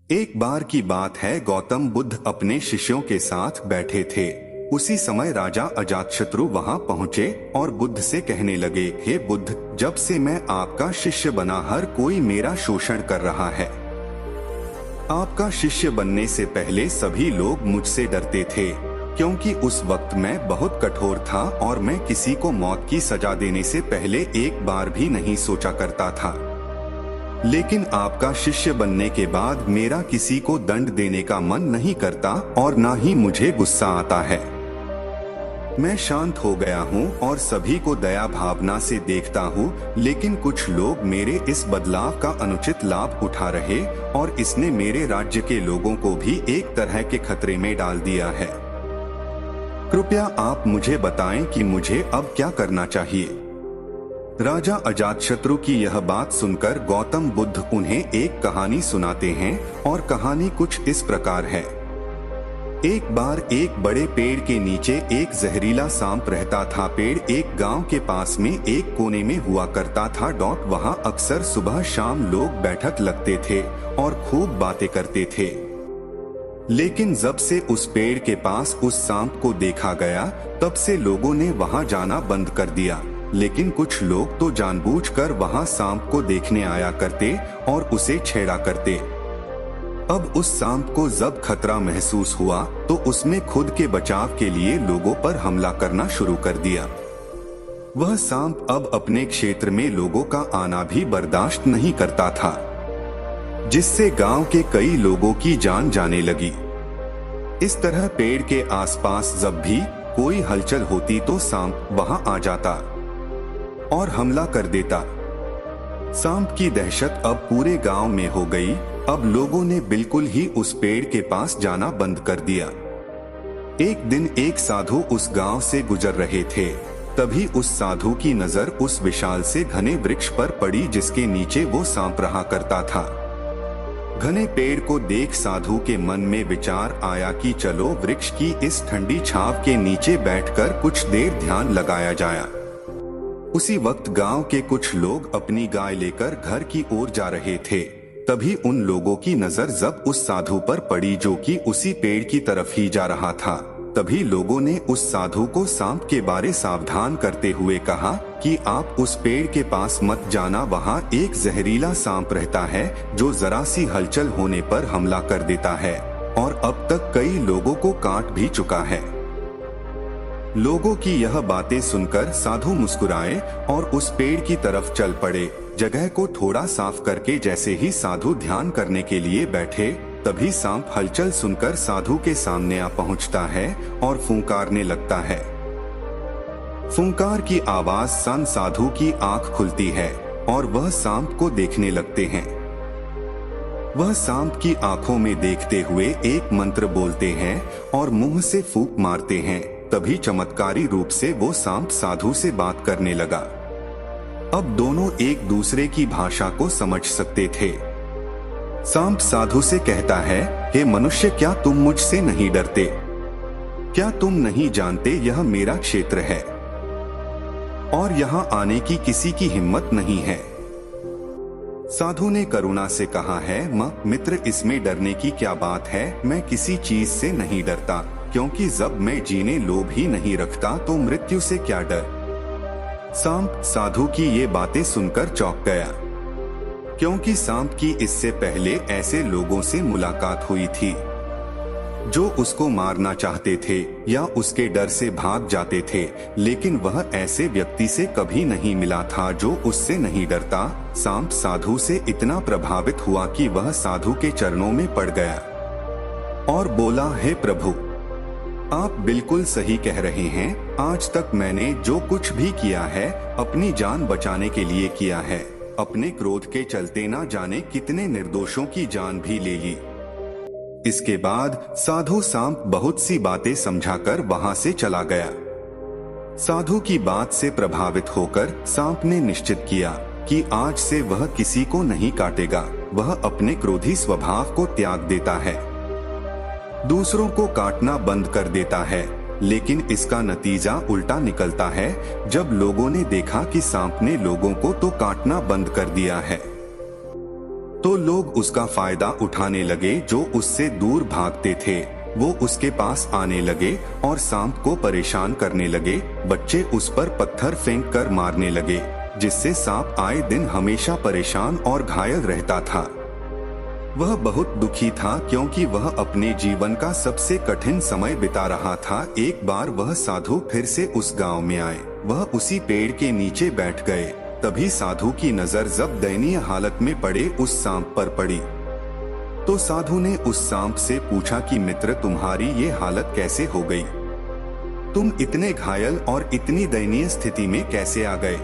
एक बार की बात है, गौतम बुद्ध अपने शिष्यों के साथ बैठे थे। उसी समय राजा अजातशत्रु वहां पहुंचे और बुद्ध से कहने लगे, हे बुद्ध, जब से मैं आपका शिष्य बना हर कोई मेरा शोषण कर रहा है। आपका शिष्य बनने से पहले सभी लोग मुझसे डरते थे, क्योंकि उस वक्त मैं बहुत कठोर था और मैं किसी को मौत की सजा देने से पहले एक बार भी नहीं सोचा करता था। लेकिन आपका शिष्य बनने के बाद मेरा किसी को दंड देने का मन नहीं करता और ना ही मुझे गुस्सा आता है। मैं शांत हो गया हूँ और सभी को दया भावना से देखता हूँ, लेकिन कुछ लोग मेरे इस बदलाव का अनुचित लाभ उठा रहे और इसने मेरे राज्य के लोगों को भी एक तरह के खतरे में डाल दिया है। कृपया आप मुझे बताएं कि मुझे अब क्या करना चाहिए। राजा अजातशत्रु की यह बात सुनकर गौतम बुद्ध उन्हें एक कहानी सुनाते हैं और कहानी कुछ इस प्रकार है। एक बार एक बड़े पेड़ के नीचे एक जहरीला सांप रहता था। पेड़ एक गांव के पास में एक कोने में हुआ करता था। वहां अक्सर सुबह शाम लोग बैठक लगते थे और खूब बातें करते थे। लेकिन जब से उस पेड़ के पास उस सांप को देखा गया, तब से लोगों ने वहां जाना बंद कर दिया। लेकिन कुछ लोग तो जानबूझकर वहां सांप को देखने आया करते और उसे छेड़ा करते। अब उस सांप को जब खतरा महसूस हुआ तो उसने खुद के बचाव के लिए लोगों पर हमला करना शुरू कर दिया। वह सांप अब अपने क्षेत्र में लोगों का आना भी बर्दाश्त नहीं करता था, जिससे गांव के कई लोगों की जान जाने लगी। इस तरह पेड़ के आसपास जब भी कोई हलचल होती तो सांप वहां आ जाता और हमला कर देता। सांप की दहशत अब पूरे गांव में हो गई। अब लोगों ने बिल्कुल ही उस पेड़ के पास जाना बंद कर दिया। एक दिन एक साधु उस गांव से गुजर रहे थे। तभी उस साधु की नजर उस विशाल से घने वृक्ष पर पड़ी, जिसके नीचे वो सांप रहा करता था। घने पेड़ को देख साधु के मन में विचार आया कि चलो वृक्ष की इस ठंडी छांव के नीचे बैठकर कुछ देर ध्यान लगाया जाए। उसी वक्त गांव के कुछ लोग अपनी गाय लेकर घर की ओर जा रहे थे। तभी उन लोगों की नजर जब उस साधु पर पड़ी, जो कि उसी पेड़ की तरफ ही जा रहा था। तभी लोगों ने उस साधु को सांप के बारे सावधान करते हुए कहा कि आप उस पेड़ के पास मत जाना, वहां एक जहरीला सांप रहता है जो जरा सी हलचल होने पर हमला कर देता है और अब तक कई लोगों को काट भी चुका है। लोगों की यह बातें सुनकर साधु मुस्कुराए और उस पेड़ की तरफ चल पड़े। जगह को थोड़ा साफ करके जैसे ही साधु ध्यान करने के लिए बैठे, तभी सांप हलचल सुनकर साधु के सामने आ पहुंचता है और फुंकारने लगता है। फुंकार की आवाज सन साधु की आंख खुलती है और वह सांप को देखने लगते हैं। वह सांप की आंखों में देखते हुए एक मंत्र बोलते हैं और मुंह से फूंक मारते हैं। तभी चमत्कारी रूप से वो सांप साधु से बात करने लगा। अब दोनों एक दूसरे की भाषा को समझ सकते थे। सांप साधु से कहता है, हे मनुष्य, क्या तुम मुझसे नहीं डरते? क्या तुम नहीं जानते यह मेरा क्षेत्र है और यहाँ आने की किसी की हिम्मत नहीं है? साधु ने करुणा से कहा है, मित्र, इसमें डरने की क्या बात है? मैं किसी चीज से नहीं डरता, क्योंकि जब मैं जीने लोभ ही नहीं रखता तो मृत्यु से क्या डर। सांप साधु की ये बातें सुनकर चौंक गया, क्योंकि सांप की इससे पहले ऐसे लोगों से मुलाकात हुई थी जो उसको मारना चाहते थे या उसके डर से भाग जाते थे, लेकिन वह ऐसे व्यक्ति से कभी नहीं मिला था जो उससे नहीं डरता। सांप साधु से इतना प्रभावित हुआ कि वह साधु के चरणों में पड़ गया और बोला, हे प्रभु, आप बिल्कुल सही कह रहे हैं। आज तक मैंने जो कुछ भी किया है अपनी जान बचाने के लिए किया है। अपने क्रोध के चलते ना जाने कितने निर्दोषों की जान भी ले ली। इसके बाद साधु सांप बहुत सी बातें समझाकर वहां से चला गया। साधु की बात से प्रभावित होकर सांप ने निश्चित किया कि आज से वह किसी को नहीं काटेगा। वह अपने क्रोधी स्वभाव को त्याग देता है, दूसरों को काटना बंद कर देता है। लेकिन इसका नतीजा उल्टा निकलता है। जब लोगों ने देखा कि सांप ने लोगों को तो काटना बंद कर दिया है, तो लोग उसका फायदा उठाने लगे जो उससे दूर भागते थे। वो उसके पास आने लगे और सांप को परेशान करने लगे। बच्चे उस पर पत्थर फेंक कर मारने लगे, जिससे सांप आए दिन हमेशा परेशान और घायल रहता था। वह बहुत दुखी था क्योंकि वह अपने जीवन का सबसे कठिन समय बिता रहा था। एक बार वह साधु फिर से उस गांव में आए। वह उसी पेड़ के नीचे बैठ गए। तभी साधु की नजर जब दयनीय हालत में पड़े उस सांप पर पड़ी, तो साधु ने उस सांप से पूछा कि मित्र, तुम्हारी ये हालत कैसे हो गई? तुम इतने घायल और इतनी दयनीय स्थिति में कैसे आ गए?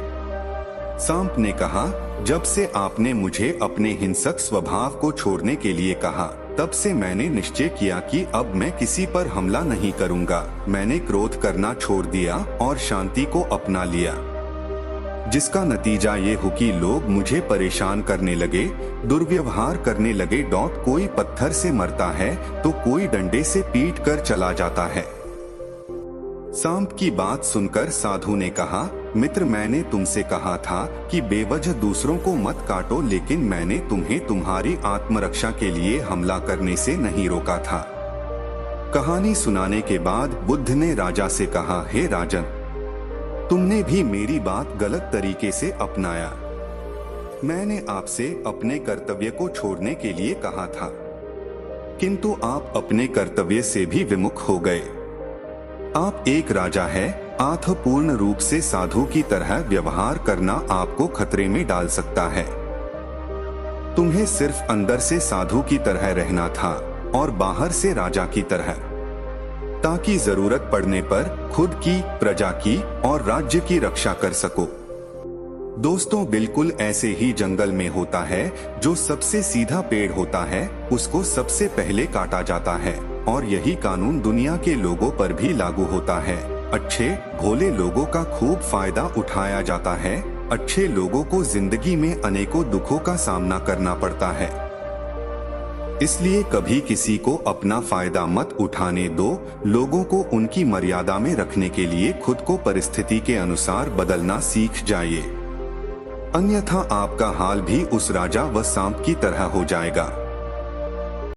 सांप ने कहा, जब से आपने मुझे अपने हिंसक स्वभाव को छोड़ने के लिए कहा, तब से मैंने निश्चय किया कि अब मैं किसी पर हमला नहीं करूंगा। मैंने क्रोध करना छोड़ दिया और शांति को अपना लिया, जिसका नतीजा ये हो कि लोग मुझे परेशान करने लगे, दुर्व्यवहार करने लगे। कोई पत्थर से मरता है तो कोई डंडे से पीट कर चला जाता है। सांप की बात सुनकर साधु ने कहा, मित्र, मैंने तुमसे कहा था कि बेवजह दूसरों को मत काटो, लेकिन मैंने तुम्हें तुम्हारी आत्मरक्षा के लिए हमला करने से नहीं रोका था। कहानी सुनाने के बाद बुद्ध ने राजा से कहा, हे राजन, तुमने भी मेरी बात गलत तरीके से अपनाया। मैंने आपसे अपने कर्तव्य को छोड़ने के लिए कहा था, किंतु आप अपने कर्तव्य से भी विमुख हो गए। आप एक राजा है, अतः पूर्ण रूप से साधु की तरह व्यवहार करना आपको खतरे में डाल सकता है। तुम्हें सिर्फ अंदर से साधु की तरह रहना था और बाहर से राजा की तरह, ताकि जरूरत पड़ने पर खुद की, प्रजा की और राज्य की रक्षा कर सको। दोस्तों, बिल्कुल ऐसे ही जंगल में होता है, जो सबसे सीधा पेड़ होता है उसको सबसे पहले काटा जाता है, और यही कानून दुनिया के लोगों पर भी लागू होता है। अच्छे भोले लोगों का खूब फायदा उठाया जाता है। अच्छे लोगों को जिंदगी में अनेकों दुखों का सामना करना पड़ता है, इसलिए कभी किसी को अपना फायदा मत उठाने दो। लोगों को उनकी मर्यादा में रखने के लिए खुद को परिस्थिति के अनुसार बदलना सीख जाइए, अन्यथा आपका हाल भी उस राजा व सांप की तरह हो जाएगा।